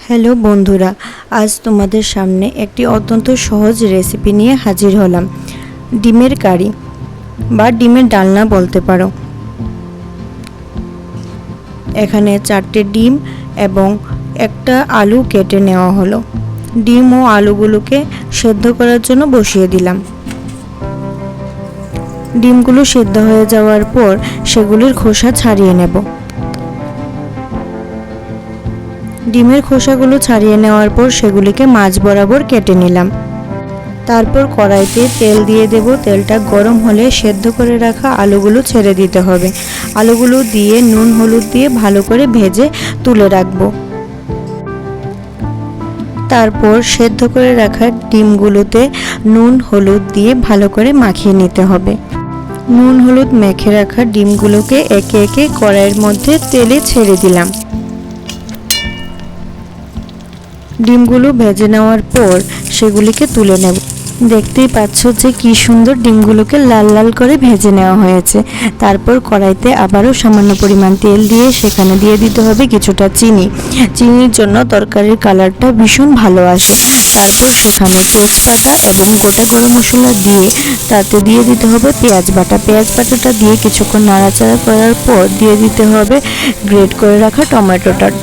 Hello বন্ধুরা, আজ তোমাদের সামনে একটি অত্যন্ত সহজ রেসিপি নিয়ে হাজির হলাম। ডিমের কারি বা ডিমের ডালনা বলতে পারো। এখানে 4টে ডিম এবং একটা আলু কেটে নেওয়া হলো। ডিম ও আলুগুলোকে সেদ্ধ করার জন্য বসিয়ে দিলাম। ডিমগুলো সেদ্ধ হয়ে যাওয়ার পর সেগুলির খোসা ছাড়িয়ে নেব। ডিমের খোসাগুলো ছাড়িয়ে নেওয়ার পর সেগুলিকে মাঝ বরাবর কেটে নিলাম। তারপর কড়াইতে তেল দিয়ে দেব। তেলটা গরম হলে সেদ্ধ করে রাখা আলুগুলো ছেড়ে দিতে হবে। আলুগুলো দিয়ে নুন হলুদ দিয়ে ভালো করে ভেজে তুলে রাখবো। তারপর সেদ্ধ করে রাখা ডিমগুলোতে নুন হলুদ দিয়ে ভালো করে মাখিয়ে নিতে হবে। নুন হলুদ মেখে রাখা ডিমগুলোকে একে একে কড়াইয়ের মধ্যে তেলে ছেড়ে দিলাম। ডিমগুলো ভেজে নেওয়ার পর সেগুলিকে তুলে নেব। দেখতেই পাচ্ছ যে কি সুন্দর ডিমগুলোকে লাল লাল করে ভেজে নেওয়া হয়েছে। তারপর কড়াইতে আবারও সামান্য পরিমাণ তেল দিয়ে সেখানে দিয়ে দিতে হবে কিছুটা চিনি। চিনির জন্য তরকারির কালারটা ভীষণ ভালো আসে। তারপর সেখানে তেজপাতা এবং গোটা গরম মশলা দিয়ে তাতে দিয়ে দিতে হবে পেঁয়াজ বাটা। পেঁয়াজ বাটাটা দিয়ে কিছুক্ষণ নাড়াচাড়া করার পর দিয়ে দিতে হবে গ্রেট করে রাখা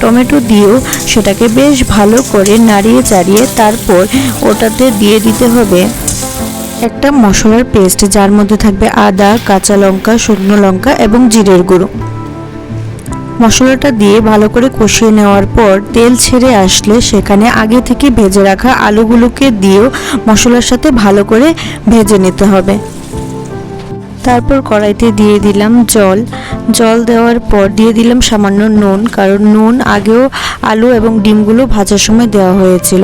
টমেটো দিয়েও সেটাকে বেশ ভালো করে নাড়িয়ে চাড়িয়ে তারপর ওটাতে দিয়ে দিতে হবে একটা মশলার পেস্ট, যার মধ্যে থাকবে আদা, কাঁচা লঙ্কা, শুকনো লঙ্কা এবং জিরের গুঁড়ো। মশলাটা দিয়ে ভালো করে কষিয়ে নেওয়ার পর তেল ছেড়ে আসলে সেখানে আগে থেকে ভেজে রাখা আলুগুলোকে দিয়েও মশলার সাথে ভালো করে ভেজে নিতে হবে। তারপর কড়াইতে দিয়ে দিলাম জল দেওয়ার পর দিয়ে দিলাম সামান্য নুন, কারণ নুন আগেও আলু এবং ডিমগুলো ভাজার সময় দেওয়া হয়েছিল।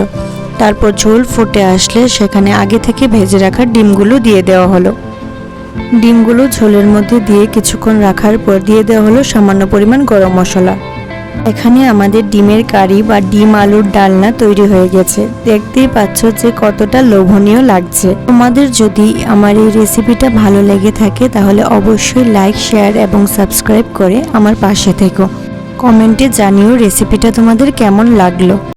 তারপর ঝোল ফুটে আসলে সেখানে আগে থেকে ভেজে রাখা ডিমগুলো দিয়ে দেওয়া হলো। ডিমগুলো ঝোলের মধ্যে দিয়ে কিছুক্ষণ রাখার পর দিয়ে দেওয়া হলো সামান্য পরিমাণ গরম মশলা। এখানে আমাদের ডিমের কারি বা ডিম আলুর ডালনা তৈরি হয়ে গেছে। দেখতেই পাচ্ছ যে কতটা লোভনীয় লাগছে। তোমাদের যদি আমার এই রেসিপিটা ভালো লেগে থাকে তাহলে অবশ্যই লাইক, শেয়ার এবং সাবস্ক্রাইব করে আমার পাশে থেকো। কমেন্টে জানিও রেসিপিটা তোমাদের কেমন লাগলো।